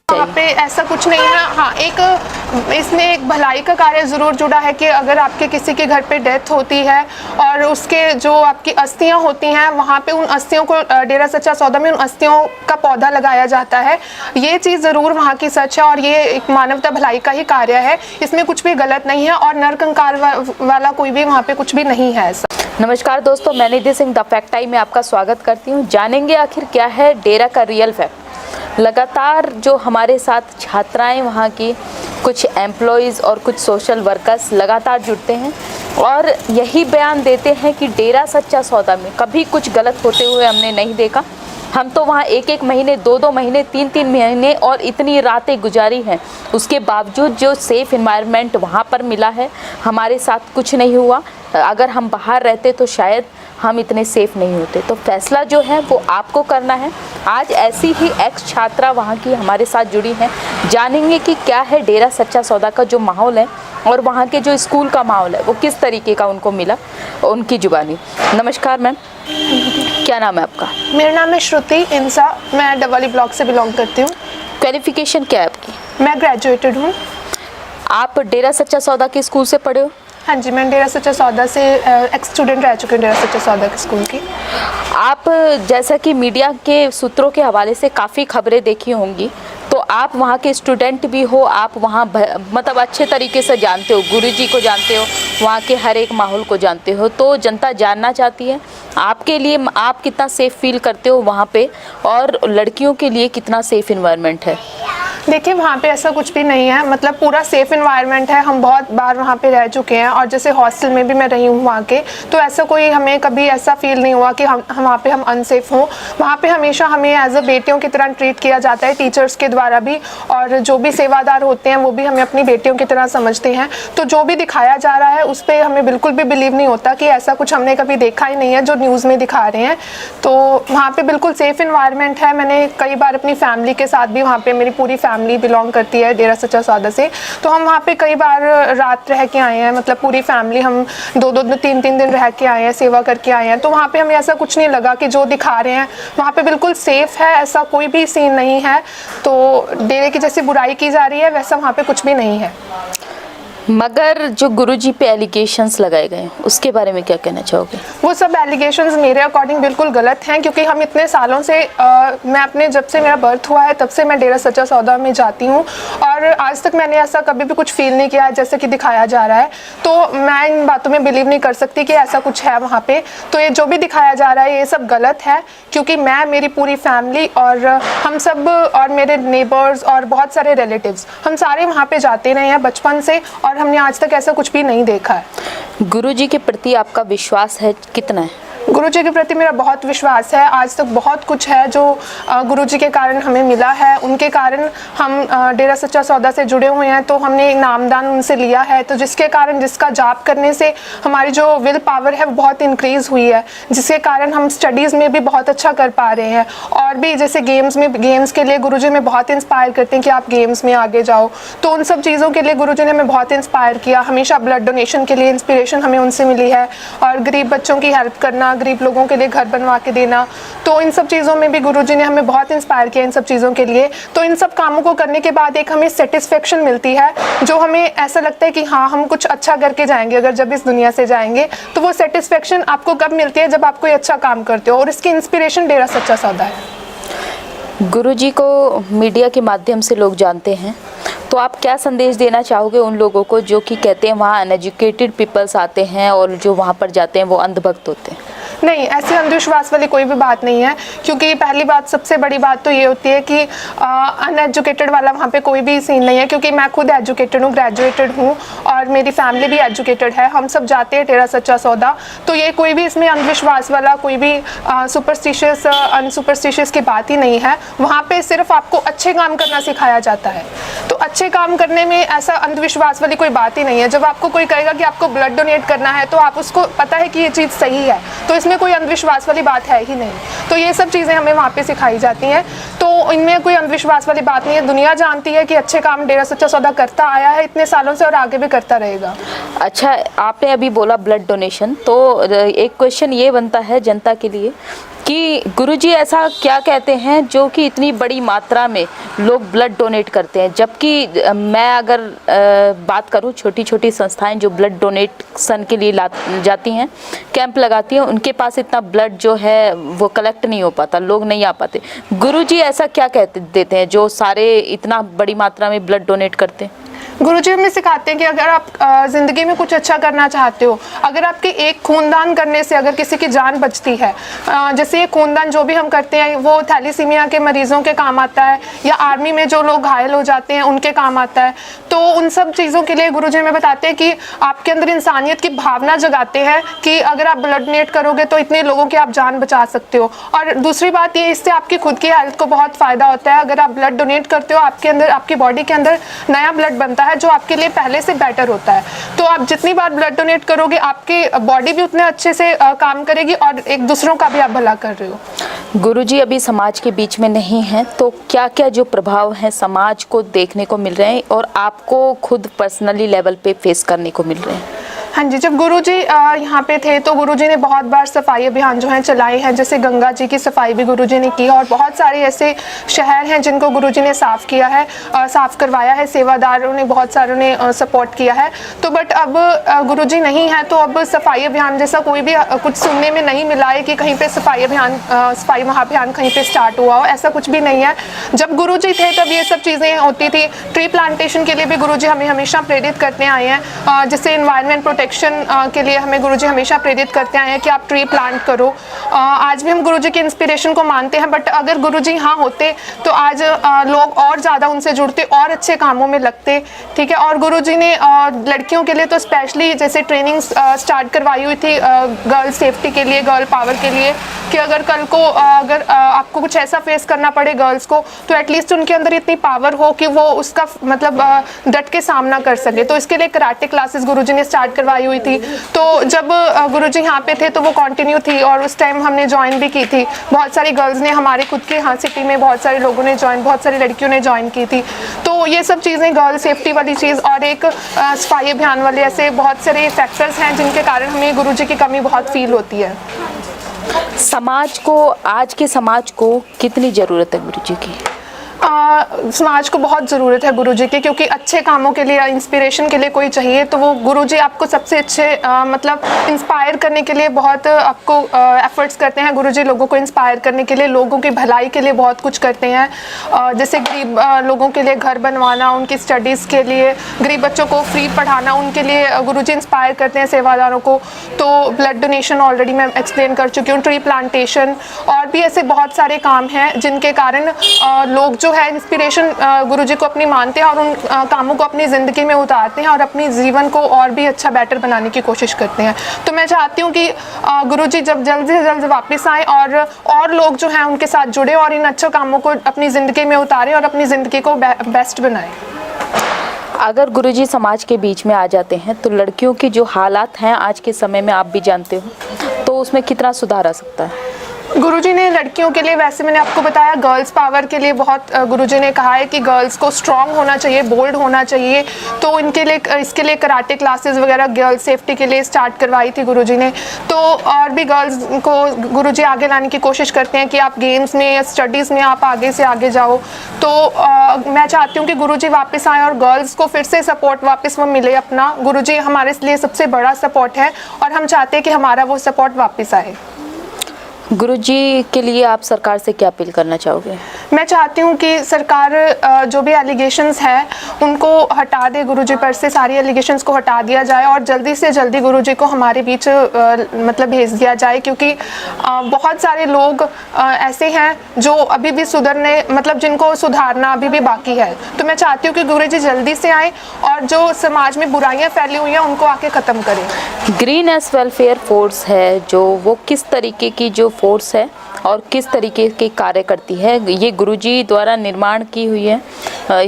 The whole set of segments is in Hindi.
वहाँ पे ऐसा कुछ नहीं है। हाँ, एक इसमें एक भलाई का कार्य ज़रूर जुड़ा है कि अगर आपके किसी के घर पे डेथ होती है और उसके जो आपकी अस्थियाँ होती हैं, वहाँ पे उन अस्थियों को डेरा सच्चा सौदा में उन अस्थियों का पौधा लगाया जाता है। ये चीज़ ज़रूर वहाँ की सच है और ये एक मानवता भलाई का ही कार्य है। इसमें कुछ भी गलत नहीं है और नरकंकाल वाला कोई भी वहाँ पे कुछ भी नहीं है ऐसा। नमस्कार दोस्तों, मैं निधि सिंह द फैक्ट टाइम में आपका स्वागत करती हूँ। जानेंगे आखिर क्या है डेरा का रियल फैक्ट। लगातार जो हमारे साथ छात्राएं, वहाँ की कुछ एम्प्लॉयज़ और कुछ सोशल वर्कर्स लगातार जुड़ते हैं और यही बयान देते हैं कि डेरा सच्चा सौदा में कभी कुछ गलत होते हुए हमने नहीं देखा। हम तो वहाँ एक एक महीने, दो दो महीने, तीन तीन महीने और इतनी रातें गुजारी हैं, उसके बावजूद जो सेफ़ इन्वायरमेंट वहाँ पर मिला है, हमारे साथ कुछ नहीं हुआ। अगर हम बाहर रहते तो शायद हम इतने सेफ़ नहीं होते। तो फैसला जो है वो आपको करना है। आज ऐसी ही एक्स छात्रा वहाँ की हमारे साथ जुड़ी हैं। जानेंगे कि क्या है डेरा सच्चा सौदा का जो माहौल है और वहाँ के जो स्कूल का माहौल है वो किस तरीके का उनको मिला, उनकी जुबानी। नमस्कार मैम, क्या नाम है आपका? मेरा नाम है श्रुति इंसा, मैं डबवाली ब्लॉक से बिलोंग करती हूँ। क्वालिफिकेशन क्या है आपकी? मैं ग्रेजुएटेड हूँ। आप डेरा सच्चा सौदा के स्कूल से पढ़े हो? हाँ जी, मैं डेरा सच्चा सौदा से एक्स स्टूडेंट रह चुकी हूँ, डेरा सच्चा सौदा के स्कूल की। आप जैसा कि मीडिया के सूत्रों के हवाले से काफ़ी खबरें देखी होंगी, तो आप वहाँ के स्टूडेंट भी हो, आप वहाँ मतलब अच्छे तरीके से जानते हो, गुरुजी को जानते हो, वहाँ के हर एक माहौल को जानते हो। तो जनता जानना चाहती है आपके लिए आप कितना सेफ़ फील करते हो वहाँ पे और लड़कियों के लिए कितना सेफ़ इन्वायरमेंट है? देखिए, वहाँ पे ऐसा कुछ भी नहीं है, मतलब पूरा सेफ़ इन्वायरमेंट है। हम बहुत बार वहाँ पे रह चुके हैं और जैसे हॉस्टल में भी मैं रही हूँ वहाँ के, तो ऐसा कोई हमें कभी ऐसा फील नहीं हुआ कि हम वहाँ पे हम अनसेफ हों। वहाँ पे हमेशा हमें एज अ बेटियों की तरह ट्रीट किया जाता है, टीचर्स के द्वारा भी, और जो भी सेवादार होते हैं वो भी हमें अपनी बेटियों की तरह समझते हैं। तो जो भी दिखाया जा रहा है उस पर हमें बिल्कुल भी बिलीव नहीं होता कि ऐसा कुछ हमने कभी देखा ही नहीं है जो न्यूज़ में दिखा रहे हैं। तो वहाँ पर बिल्कुल सेफ़ इन्वायरमेंट है। मैंने कई बार अपनी फैमिली के साथ भी, वहाँ पर मेरी पूरी फैमिली बिलोंग करती है डेरा सच्चा सौदा से, तो हम वहाँ पे कई बार रात रह के आए हैं, मतलब पूरी फैमिली हम दो दो तीन तीन दिन रह के आए हैं, सेवा करके आए हैं। तो वहाँ पे हमें ऐसा कुछ नहीं लगा कि जो दिखा रहे हैं वहाँ पे बिल्कुल सेफ है, ऐसा कोई भी सीन नहीं है। तो डेरे की जैसी बुराई की जा रही है वैसा वहाँ पे कुछ भी नहीं है। मगर जो गुरुजी पे एलिगेशंस लगाए गए हैं उसके बारे में क्या कहना चाहोगे? वो सब एलिगेशंस मेरे अकॉर्डिंग बिल्कुल गलत हैं, क्योंकि हम इतने सालों से मैं अपने जब से मेरा बर्थ हुआ है तब से मैं डेरा सच्चा सौदा में जाती हूँ और आज तक मैंने ऐसा कभी भी कुछ फील नहीं किया है जैसे कि दिखाया जा रहा है। तो मैं इन बातों में बिलीव नहीं कर सकती कि ऐसा कुछ है वहाँ पे। तो ये जो भी दिखाया जा रहा है ये सब गलत है, क्योंकि मैं, मेरी पूरी फैमिली और हम सब और मेरे नेबर्स और बहुत सारे रिलेटिव्स, हम सारे वहाँ पे जाते रहे हैं बचपन से और हमने आज तक ऐसा कुछ भी नहीं देखा है। गुरुजी के प्रति आपका विश्वास है कितना है? गुरुजी के प्रति मेरा बहुत विश्वास है। आज तक बहुत कुछ है जो गुरुजी के कारण हमें मिला है, उनके कारण हम डेरा सच्चा सौदा से जुड़े हुए हैं। तो हमने नामदान उनसे लिया है, तो जिसके कारण, जिसका जाप करने से हमारी जो विल पावर है वो बहुत इंक्रीज़ हुई है, जिसके कारण हम स्टडीज़ में भी बहुत अच्छा कर पा रहे हैं। और भी जैसे गेम्स के लिए गुरुजी हमें बहुत इंस्पायर करते हैं कि आप गेम्स में आगे जाओ। तो उन सब चीज़ों के लिए गुरुजी ने हमें बहुत इंस्पायर किया। हमेशा ब्लड डोनेशन के लिए इंस्पिरेशन हमें उनसे मिली है और गरीब बच्चों की हेल्प करना, गरीब लोगों के लिए घर बनवा के देना, तो इन सब चीज़ों में भी गुरुजी ने हमें बहुत इंस्पायर किया इन सब चीज़ों के लिए। तो इन सब कामों को करने के बाद एक हमें सेटिस्फेक्शन मिलती है, जो हमें ऐसा लगता है कि हाँ, हम कुछ अच्छा करके जाएंगे अगर जब इस दुनिया से जाएंगे। तो वो सेटिस्फेक्शन आपको कब मिलती है? जब आप कोई अच्छा काम करते हो, और इसकी इंस्पिरेशन डेरा सच्चा सौदा है। गुरुजी को मीडिया के माध्यम से लोग जानते हैं, तो आप क्या संदेश देना चाहोगे उन लोगों को जो कि कहते हैं वहाँ अनएजुकेटेड पीपल्स आते हैं और जो वहाँ पर जाते हैं वो अंधभक्त होते हैं? नहीं, ऐसे अंधविश्वास वाली कोई भी बात नहीं है, क्योंकि पहली बात, सबसे बड़ी बात तो ये होती है कि अनएजुकेटेड वाला वहाँ पे कोई भी सीन नहीं है, क्योंकि मैं खुद एजुकेटेड हूँ, ग्रेजुएटेड हूँ और मेरी फैमिली भी एजुकेटेड है। हम सब जाते हैं डेरा सच्चा सौदा, तो ये कोई भी इसमें अंधविश्वास वाला कोई भी सुपरस्टिशियस अनसुपरस्टिशियस की बात ही नहीं है। वहाँ पे सिर्फ आपको अच्छे काम करना सिखाया जाता है। तो अच्छे काम करने में ऐसा अंधविश्वास वाली कोई बात ही नहीं है। जब आपको कोई कहेगा कि आपको ब्लड डोनेट करना है तो आप उसको पता है कि ये चीज़ सही है, तो इसमें कोई अंधविश्वास वाली बात है ही नहीं। तो ये सब चीज़ें हमें वहाँ पे सिखाई जाती हैं, तो इनमें कोई अंधविश्वास वाली बात नहीं है। दुनिया जानती है कि अच्छे काम डेरा सच्चा सौदा करता आया है इतने सालों से और आगे भी करता रहेगा। अच्छा, आपने अभी बोला ब्लड डोनेशन, तो एक क्वेश्चन ये बनता है जनता के लिए कि गुरुजी ऐसा क्या कहते हैं जो कि इतनी बड़ी मात्रा में लोग ब्लड डोनेट करते हैं, जबकि मैं अगर बात करूं छोटी छोटी संस्थाएं जो ब्लड डोनेशन के लिए जाती हैं, कैंप लगाती हैं, उनके पास इतना ब्लड जो है वो कलेक्ट नहीं हो पाता, लोग नहीं आ पाते। गुरुजी ऐसा क्या कहते देते हैं जो सारे इतना बड़ी मात्रा में ब्लड डोनेट करते हैं? गुरुजी हमें सिखाते हैं कि अगर आप ज़िंदगी में कुछ अच्छा करना चाहते हो, अगर आपके एक खूनदान करने से अगर किसी की जान बचती है, जैसे ये खूनदान जो भी हम करते हैं वो थैलीसीमिया के मरीज़ों के काम आता है, या आर्मी में जो लोग घायल हो जाते हैं उनके काम आता है, तो उन सब चीज़ों के लिए गुरुजी हमें बताते हैं कि आपके अंदर इंसानियत की भावना जगाते हैं कि अगर आप ब्लड डोनेट करोगे तो इतने लोगों की आप जान बचा सकते हो। और दूसरी बात ये, इससे आपकी खुद की हेल्थ को बहुत फ़ायदा होता है। अगर आप ब्लड डोनेट करते हो, आपके अंदर, आपकी बॉडी के अंदर नया ब्लड बनता है जो आपके लिए पहले से बेटर होता है। तो आप जितनी बार ब्लड डोनेट करोगे, आपकी बॉडी भी उतने अच्छे से काम करेगी और एक दूसरों का भी आप भला कर रहे हो। गुरुजी अभी समाज के बीच में नहीं हैं, तो क्या क्या जो प्रभाव हैं समाज को देखने को मिल रहे हैं और आपको खुद पर्सनली लेवल पे फेस करने को मिल रहे हैं? हाँ जी, जब गुरुजी यहाँ पे थे तो गुरुजी ने बहुत बार सफाई अभियान जो हैं चलाए हैं, जैसे गंगा जी की सफाई भी गुरुजी ने की, और बहुत सारे ऐसे शहर हैं जिनको गुरुजी ने साफ़ किया है, साफ़ करवाया है, सेवादारों ने बहुत सारों ने सपोर्ट किया है। तो बट अब गुरुजी नहीं है तो अब सफाई अभियान जैसा कोई भी कुछ सुनने में नहीं मिला है कि कहीं पर सफाई अभियान, सफाई महाअभियान कहीं पर स्टार्ट हुआ हो, ऐसा कुछ भी नहीं है। जब गुरुजी थे तब ये सब चीज़ें होती थी। ट्री प्लांटेशन के लिए भी गुरुजी हमें हमेशा प्रेरित करते आए हैं, जिससे इन्वायरमेंट प्रोटेक्शन के लिए हमें गुरुजी हमेशा प्रेरित करते आए हैं कि आप ट्री प्लांट करो। आज भी हम गुरुजी के इंस्पिरेशन को मानते हैं, बट अगर गुरुजी यहाँ होते तो आज लोग और ज़्यादा उनसे जुड़ते और अच्छे कामों में लगते, ठीक है। और गुरुजी ने लड़कियों के लिए तो स्पेशली जैसे ट्रेनिंग स्टार्ट करवाई हुई थी गर्ल सेफ्टी के लिए, गर्ल पावर के लिए, कि अगर कल को अगर आपको कुछ ऐसा फेस करना पड़े गर्ल्स को, तो एटलीस्ट उनके अंदर इतनी पावर हो कि वो उसका मतलब डट के सामना कर सके। तो इसके लिए कराटे क्लासेस गुरुजी ने स्टार्ट करवाई हुई थी। तो जब गुरुजी यहाँ पे थे तो वो कंटिन्यू थी, और उस टाइम हमने ज्वाइन भी की थी। बहुत सारी गर्ल्स ने, हमारे खुद के यहाँ सिटी में बहुत सारे लोगों ने ज्वाइन, बहुत सारी लड़कियों ने ज्वाइन की थी। तो ये सब चीज़ें, गर्ल सेफ्टी वाली चीज़ और एक सफाई अभियान वाले, ऐसे बहुत सारे फैक्टर्स हैं जिनके कारण हमें गुरुजी की कमी बहुत फील होती है। समाज को, आज के समाज को कितनी ज़रूरत है गुरुजी की? समाज को बहुत ज़रूरत है गुरुजी की, क्योंकि अच्छे कामों के लिए, इंस्पिरेशन के लिए कोई चाहिए तो वो गुरुजी आपको सबसे अच्छे मतलब इंस्पायर करने के लिए बहुत आपको एफर्ट्स करते हैं। गुरुजी लोगों को इंस्पायर करने के लिए, लोगों की भलाई के लिए बहुत कुछ करते हैं। जैसे गरीब लोगों के लिए घर बनवाना, उनकी स्टडीज़ के लिए, गरीब बच्चों को फ्री पढ़ाना, उनके लिए गुरुजी इंस्पायर करते हैं सेवादारों को। तो ब्लड डोनेशन ऑलरेडी मैं एक्सप्लेन कर चुकी हूँ, ट्री प्लांटेशन, और भी ऐसे बहुत सारे काम हैं जिनके कारण लोग जो है इंस्पिरेशन गुरुजी को अपनी मानते हैं और उन कामों को अपनी ज़िंदगी में उतारते हैं और अपनी जीवन को और भी अच्छा बेटर बनाने की कोशिश करते हैं। तो मैं चाहती हूँ कि गुरुजी जब जल्द से जल्द वापस आएँ और लोग जो हैं उनके साथ जुड़े और इन अच्छे कामों को अपनी ज़िंदगी में उतारें और अपनी ज़िंदगी को बेस्ट बनाएं। अगर गुरुजी समाज के बीच में आ जाते हैं तो लड़कियों की जो हालात हैं आज के समय में, आप भी जानते हो, तो उसमें कितना सुधार आ सकता है? गुरुजी ने लड़कियों के लिए, वैसे मैंने आपको बताया, गर्ल्स पावर के लिए बहुत गुरुजी ने कहा है कि गर्ल्स को स्ट्रांग होना चाहिए, बोल्ड होना चाहिए। तो इनके लिए, इसके लिए कराटे क्लासेस वगैरह गर्ल्स सेफ्टी के लिए स्टार्ट करवाई थी गुरुजी ने। तो और भी गर्ल्स को गुरुजी आगे लाने की कोशिश करते हैं कि आप गेम्स में या स्टडीज़ में आप आगे से आगे जाओ। तो मैं चाहती हूँ कि गुरुजी वापस आए और गर्ल्स को फिर से सपोर्ट वापस वो मिले अपना। गुरुजी हमारे लिए सबसे बड़ा सपोर्ट है और हम चाहते हैं कि हमारा वो सपोर्ट वापस आए। गुरुजी के लिए आप सरकार से क्या अपील करना चाहोगे? मैं चाहती हूँ कि सरकार जो भी एलिगेशंस है उनको हटा दे, गुरुजी पर से सारी एलिगेशंस को हटा दिया जाए और जल्दी से जल्दी गुरुजी को हमारे बीच मतलब भेज दिया जाए, क्योंकि बहुत सारे लोग ऐसे हैं जो अभी भी सुधरने, मतलब जिनको सुधारना अभी भी बाकी है। तो मैं चाहती हूँ कि गुरुजी जल्दी से आए और जो समाज में बुराइयाँ फैली हुई हैं उनको आके ख़त्म करें। ग्रीन एस वेलफेयर फोर्स है जो, वो किस तरीके की जो फोर्स है और किस तरीके के कार्य करती है? ये गुरुजी द्वारा निर्माण की हुई है,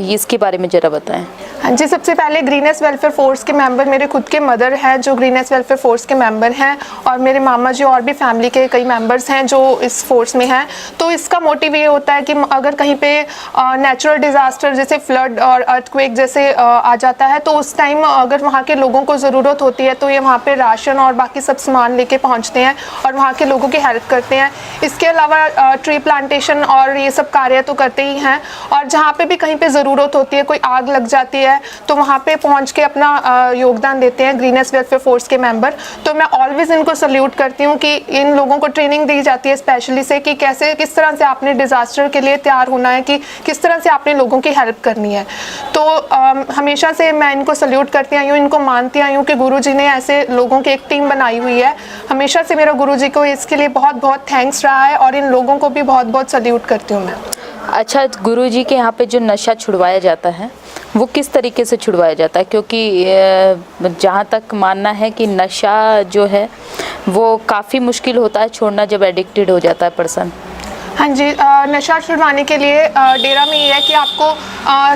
इसके बारे में ज़रा बताएं। हाँ जी, सबसे पहले ग्रीनेस वेलफेयर फोर्स के मेंबर मेरे खुद के मदर हैं जो ग्रीनेस वेलफेयर फोर्स के मेंबर हैं, और मेरे मामा जी और भी फैमिली के कई मेंबर्स हैं जो इस फोर्स में हैं। तो इसका मोटिव ये होता है कि अगर कहीं पे नेचुरल डिज़ास्टर जैसे फ्लड और अर्थक्वेक जैसे आ जाता है, तो उस टाइम अगर वहाँ के लोगों को ज़रूरत होती है तो ये वहाँ पे राशन और बाकी सब सामान लेके पहुँचते हैं और वहाँ के लोगों की हेल्प करते हैं। इसके अलावा ट्री प्लांटेशन और ये सब कार्य तो करते ही हैं, और जहाँ पे भी कहीं पे ज़रूरत होती है, कोई आग लग जाती है तो वहाँ पे पहुँच के अपना योगदान देते हैं ग्रीनेस वेलफेयर फोर्स के मेंबर। तो मैं ऑलवेज़ इनको सल्यूट करती हूँ कि इन लोगों को ट्रेनिंग दी जाती है स्पेशली से कि कैसे किस तरह से आपने डिज़ास्टर के लिए तैयार होना है, कि किस तरह से आपने लोगों की हेल्प करनी है। तो हमेशा से मैं इनको सल्यूट करती आई हूँ, इनको मानती आई हूँ कि गुरुजी ने ऐसे लोगों की एक टीम बनाई हुई है। हमेशा से मेरा गुरुजी को इसके लिए बहुत बहुत थैंक्स रहा है, और इन लोगों को भी बहुत बहुत सल्यूट करती हूँ मैं। अच्छा, गुरुजी के यहाँ पे जो नशा छुड़वाया जाता है वो किस तरीके से छुड़वाया जाता है? क्योंकि जहाँ तक मानना है कि नशा जो है वो काफ़ी मुश्किल होता है छोड़ना जब एडिक्टेड हो जाता है पर्सन। हाँ जी, नशा छुड़वाने के लिए डेरा में ये है कि आपको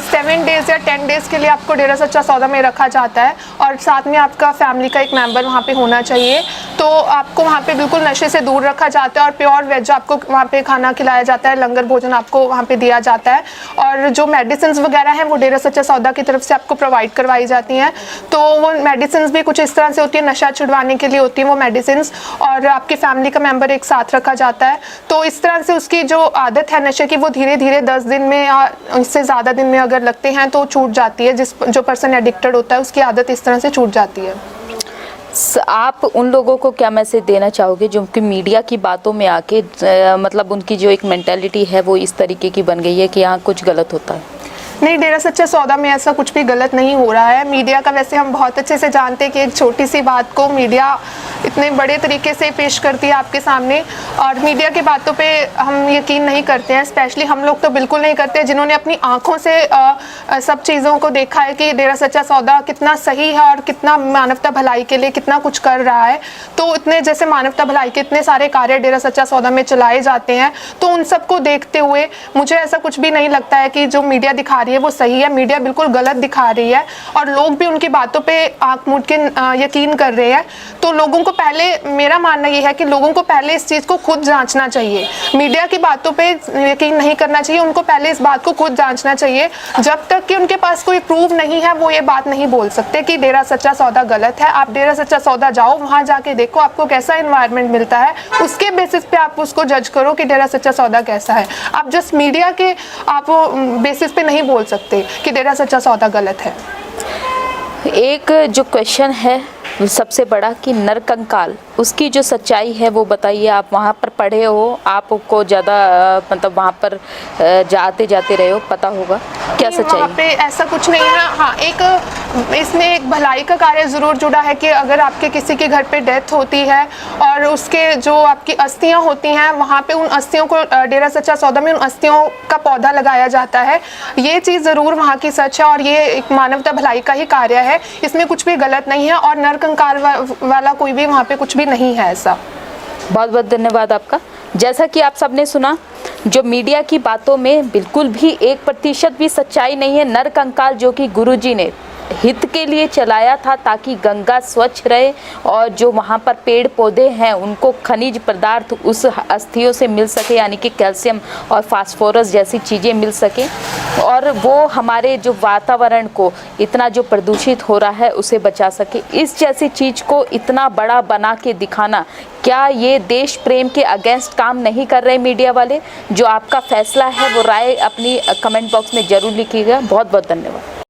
7 डेज़ या 10 डेज़ के लिए आपको डेरा सच्चा सौदा में रखा जाता है, और साथ में आपका फैमिली का एक मेंबर वहाँ पे होना चाहिए। तो आपको वहाँ पे बिल्कुल नशे से दूर रखा जाता है, और प्योर वेज आपको वहाँ पे खाना खिलाया जाता है, लंगर भोजन आपको वहाँ पे दिया जाता है, और जो मेडिसिन वगैरह हैं वो डेरा सच्चा सौदा की तरफ से आपको प्रोवाइड करवाई जाती हैं। तो वो मेडिसिन भी कुछ इस तरह से होती है, नशा छुड़वाने के लिए होती है वो मेडिसिन, और आपकी फैमिली का मेंबर एक साथ रखा जाता है। तो इस तरह से उसकी जो आदत है नशे की वो धीरे धीरे 10 दिन में या इससे ज़्यादा दिन में अगर लगते हैं तो छूट जाती है। जो पर्सन एडिक्टेड होता है उसकी आदत इस तरह से छूट जाती है। आप उन लोगों को क्या मैसेज देना चाहोगे जो उनकी मीडिया की बातों में आके मतलब उनकी जो एक मेंटालिटी है वो इस तरीके की बन गई है कि यहाँ कुछ गलत होता है? नहीं, डेरा सच्चा सौदा में ऐसा कुछ भी गलत नहीं हो रहा है। मीडिया का वैसे हम बहुत अच्छे से जानते हैं कि एक छोटी सी बात को मीडिया इतने बड़े तरीके से पेश करती है आपके सामने, और मीडिया की बातों पे हम यकीन नहीं करते हैं। स्पेशली हम लोग तो बिल्कुल नहीं करते जिन्होंने अपनी आंखों से सब चीज़ों को देखा है कि डेरा सच्चा सौदा कितना सही है और कितना मानवता भलाई के लिए कितना कुछ कर रहा है। तो इतने जैसे मानवता भलाई के इतने सारे कार्य डेरा सच्चा सौदा में चलाए जाते हैं, तो उन सबको देखते हुए मुझे ऐसा कुछ भी नहीं लगता है कि जो मीडिया दिखा रही है वो सही है। मीडिया बिल्कुल गलत दिखा रही है, और लोग भी उनकी बातों पे आंख मूंद के यकीन कर रहे हैं। तो लोगों को पहले, मेरा मानना ये है कि लोगों को पहले इस चीज़ को खुद जांचना चाहिए। मीडिया की बातों पे यकीन नहीं करना चाहिए, उनको पहले इस बात को खुद जांचना चाहिए। जब तक कि उनके पास कोई प्रूफ नहीं है वो ये बात नहीं बोल सकते कि डेरा सच्चा सौदा गलत है। आप डेरा सच्चा सौदा जाओ, वहाँ जाके देखो आपको कैसा एनवायरनमेंट मिलता है, उसके बेसिस पे आप उसको जज करो कि डेरा सच्चा सौदा कैसा है। आप जस्ट मीडिया के आप बेसिस पे नहीं बोल सकते कि डेरा सच्चा सौदा गलत है। एक जो क्वेश्चन है सबसे बड़ा कि नरकंकाल, उसकी जो सच्चाई है वो बताइए। आप वहाँ पर पढ़े हो, आपको ज़्यादा मतलब वहाँ पर जाते जाते रहे हो, पता होगा क्या सच्चाई? वहाँ पे ऐसा कुछ नहीं है। हाँ, एक इसमें एक भलाई का कार्य ज़रूर जुड़ा है कि अगर आपके किसी के घर पे डेथ होती है और उसके जो आपकी अस्थियाँ होती हैं, वहाँ पे उन अस्थियों को डेरा सच्चा सौदा में उन अस्थियों का पौधा लगाया जाता है। ये चीज़ ज़रूर वहाँ की सच है, और ये एक मानवता भलाई का ही कार्य है, इसमें कुछ भी गलत नहीं है, और नरकंकाल वाला कोई भी वहाँ पे कुछ भी नहीं है ऐसा। बहुत बहुत धन्यवाद आपका। जैसा कि आप सबने सुना, जो मीडिया की बातों में बिल्कुल भी 1% भी सच्चाई नहीं है। नरकंकाल जो कि गुरुजी ने हित के लिए चलाया था ताकि गंगा स्वच्छ रहे, और जो वहाँ पर पेड़ पौधे हैं उनको खनिज पदार्थ उस अस्थियों से मिल सके, यानी कि कैल्शियम और फास्फोरस जैसी चीज़ें मिल सके, और वो हमारे जो वातावरण को इतना जो प्रदूषित हो रहा है उसे बचा सके। इस जैसी चीज़ को इतना बड़ा बना के दिखाना, क्या ये देश प्रेम के अगेंस्ट काम नहीं कर रहे मीडिया वाले? जो आपका फैसला है वो राय अपनी कमेंट बॉक्स में ज़रूर लिखिएगा। बहुत बहुत धन्यवाद।